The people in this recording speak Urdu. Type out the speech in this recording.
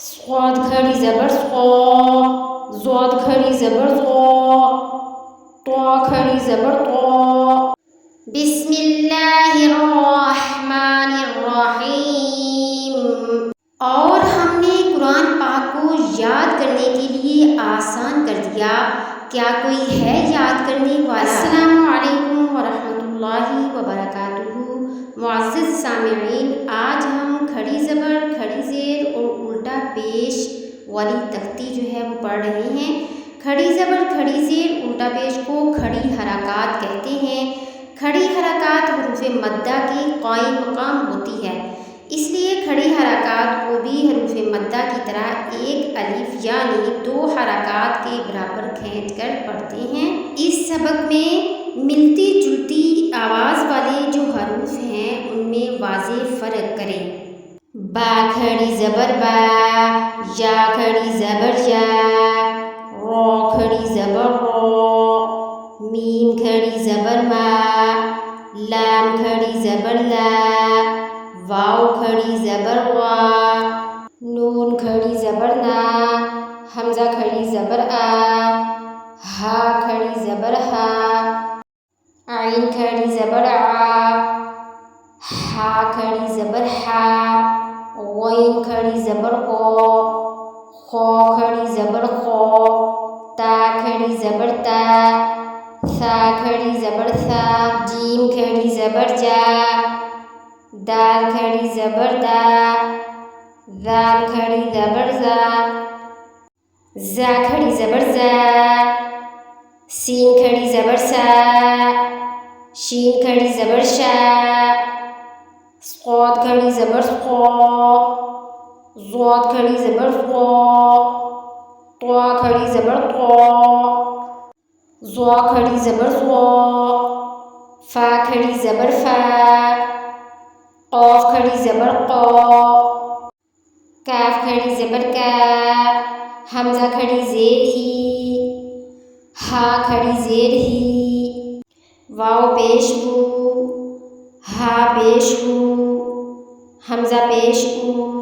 صاد کھڑی زبر صا، ضاد کھڑی زبر ضا، طا کھڑی زبر طا۔ بسم اللہ الرحمن الرحیم۔ اور ہم نے قرآن پاک کو یاد کرنے کے لیے آسان کر دیا، کیا کوئی ہے یاد کرنے والا؟ السلام علیکم ورحمۃ اللہ وبرکاتہ۔ معزز سامعین، آج ہم کھڑی زبر، کھڑی زیر اور الٹا پیش والی تختی جو ہے وہ پڑھ رہے ہیں۔ کھڑی زبر، کھڑی زیر، الٹا پیش کو کھڑی حرکات کہتے ہیں۔ کھڑی حرکات حروف مدہ کے قائم مقام ہوتی ہے، اس لیے کھڑی حرکات کو بھی حروف مدہ کی طرح ایک الف یعنی دو حرکات کے برابر کھینچ کر پڑھتے ہیں۔ اس سبق میں ملتی جلتی آواز والے جو حروف ہیں ان میں واضح فرق کریں۔ با کھڑی زبر با، یا کھڑی زبر یا، را کھڑی زبر را، میم کھڑی زبر ما، لام کھڑی زبر لا، واو کھڑی زبر وا، نون کھڑی زبر نا، حمزہ کھڑی زبر آ، ہا کھڑی زبر ہا، عین کھڑی زبر آ، ہا کھڑی زبر ہا، غین کھڑی زبر قو، خا کھڑی زبر خا، تا کھڑی زبر تا، ثا کھڑی زبر ثا، جیم کھڑی زبر جا، دال کھڑی زبر دا، ذال کھڑی زبر زا، زا کھڑی زبر زا، سین کھڑی زبر سا، شین کھڑی زبر شا، صاد کھڑی زبر صا، ضاد کھڑی زبر ضا، طا کھڑی زبر طا، ظا کھڑی زبر ظا، فا کھڑی زبر فا، قاف کھڑی زبر قا، کاف کھڑی زبر کا، حمزہ کھڑی زیر ہی، ہا کھڑی زیر ہی، واو پیش ہو، ہا پیش ہو، حمزہ پیش ہو،